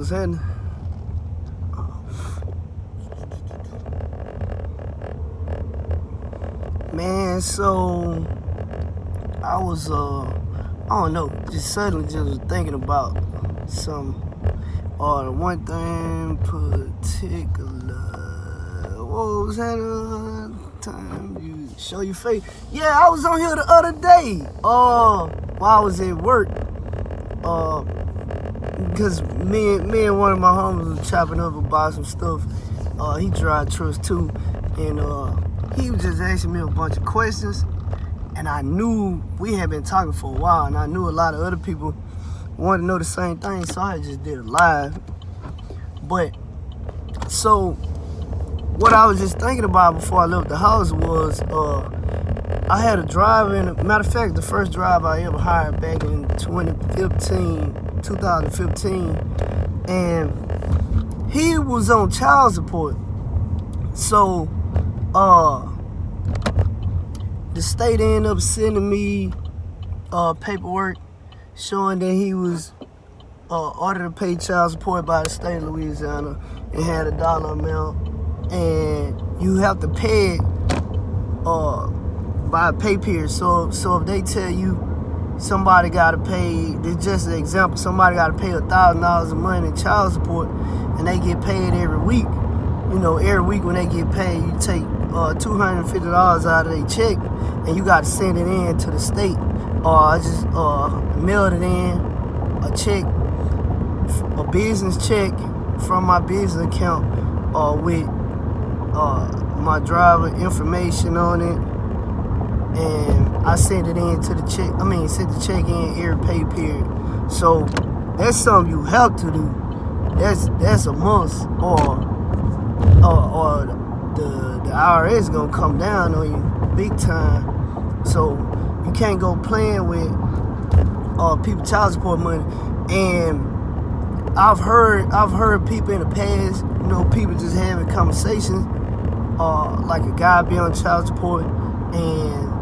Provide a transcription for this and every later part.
what's happening? Man, so I was I don't know, just suddenly just was thinking about some the one thing particular. What was that time you show your face? Yeah, I was on here the other day. While I was at work. Because me and one of my homies was chopping up about some stuff. He drive trucks too, and he was just asking me a bunch of questions. And I knew we had been talking for a while, and I knew a lot of other people wanted to know the same thing, so I just did it live. But so what I was just thinking about before I left the house was I had a driver, and matter of fact, the first driver I ever hired back in 2015, and he was on child support. So the state ended up sending me paperwork showing that he was ordered to pay child support by the state of Louisiana. It had a dollar amount, and you have to pay it by a pay period. So if they tell you somebody got to pay, it's just an example, somebody got to pay $1,000 a month in child support, and they get paid every week. You know, every week when they get paid, you take $250 out of their check, and you got to send it in to the state. I just mailed it in, a check, a business check from my business account with my driver information on it, and I sent it in to the check. Sent the check in every pay period. So that's something you have to do. That's a must, or the IRS gonna come down on you big time. So you can't go playing with people child support money. And I've heard people in the past, you know, people just having conversations, like a guy be on child support, and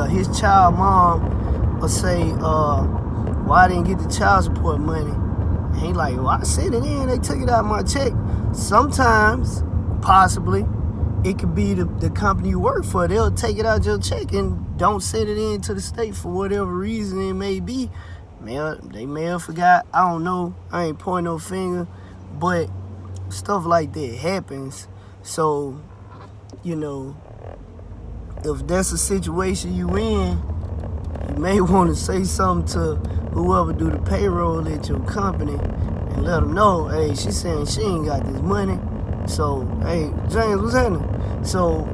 his child mom will say, well, I didn't get the child support money. And he like, well, I sent it in, they took it out of my check. Sometimes, possibly, it could be the company you work for. They'll take it out of your check and don't send it in to the state for whatever reason it may be. They may have forgot. I don't know. I ain't pointing no finger. But stuff like that happens. So, you know, if that's a situation you in, you may want to say something to whoever do the payroll at your company and let them know, hey, she's saying she ain't got this money. So, hey, James, what's happening? So,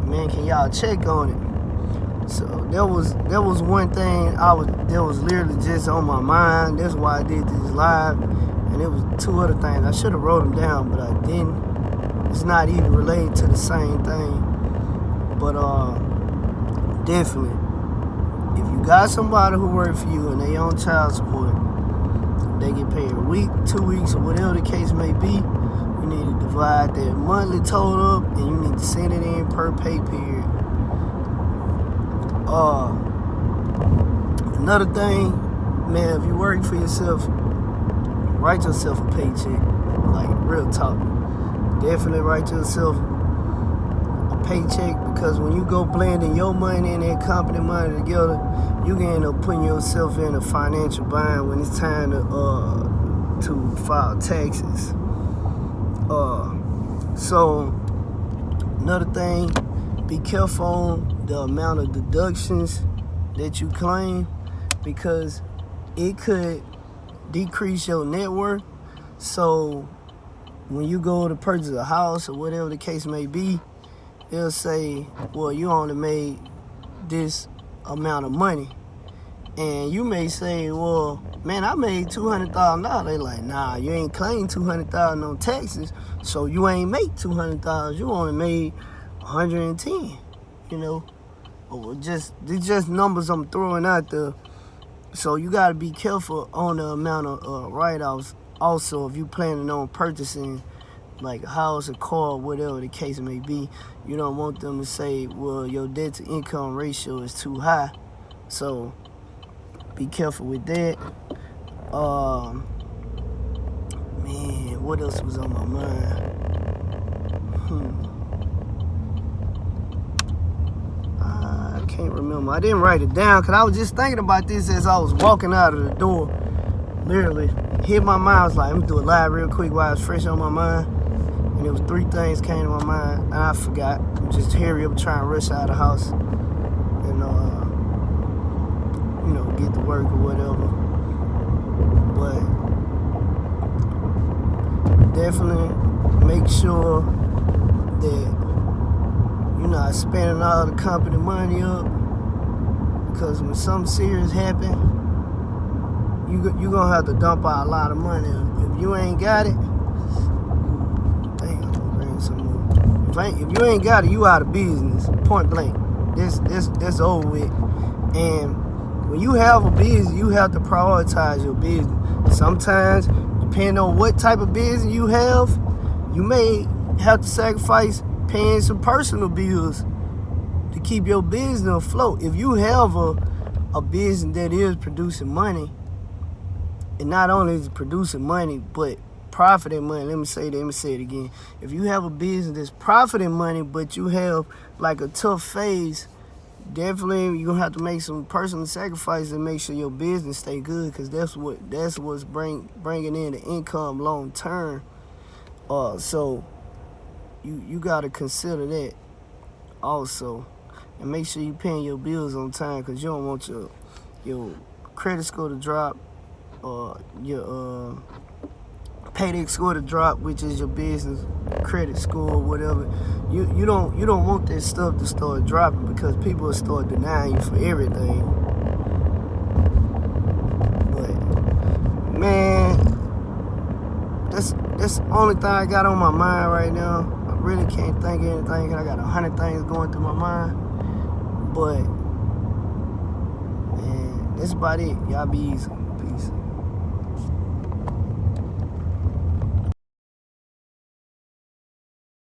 man, can y'all check on it? So that was one thing that was literally just on my mind. That's why I did this live. And it was two other things. I should have wrote them down, but I didn't. It's not even related to the same thing. But definitely, if you got somebody who work for you and they on child support, they get paid a week, 2 weeks, or whatever the case may be, you need to divide their monthly total up, and you need to send it in per pay period. Another thing, man, if you work for yourself, write yourself a paycheck. Like, real talk. Definitely write yourself a paycheck, because when you go blending your money and that company money together, you can end up putting yourself in a financial bind when it's time to file taxes. So another thing, be careful on the amount of deductions that you claim, because it could decrease your net worth. So when you go to purchase a house or whatever the case may be, they'll say, well, you only made this amount of money. And you may say, well, man, I made $200,000. They like, nah, you ain't claimed $200,000 on taxes, so you ain't make $200,000. You only made 110. You know, or it's just numbers I'm throwing out there. So you gotta be careful on the amount of write-offs. Also, if you planning on purchasing like a house, a car, whatever the case may be, you don't want them to say, well, your debt to income ratio is too high. So be careful with that. Man, what else was on my mind? I can't remember. I didn't write it down because I was just thinking about this as I was walking out of the door. Literally hit my mind. I was like, let me do it live real quick while it's fresh on my mind. And it was 3 things came to my mind, and I forgot. Just hurry up, try and rush out of the house, and get to work or whatever. But definitely make sure that you're not spending all the company money up, because when something serious happen, you're gonna have to dump out a lot of money. If you ain't got it, if you ain't got it, you out of business. Point blank. That's over with. And when you have a business, you have to prioritize your business. Sometimes, depending on what type of business you have, you may have to sacrifice paying some personal bills to keep your business afloat. If you have a business that is producing money, and not only is it producing money, but profiting money. Let me say it again. If you have a business that's profiting money, but you have like a tough phase, definitely you're gonna have to make some personal sacrifices to make sure your business stay good, because that's what's bringing in the income long term. So you gotta consider that also, and make sure you paying your bills on time, because you don't want your credit score to drop, or your payday score to drop, which is your business credit score or whatever. You don't want that stuff to start dropping, because people will start denying you for everything. But man, that's the only thing I got on my mind right now. I really can't think of anything, because I got 100 things going through my mind. But man, that's about it. Y'all be easy.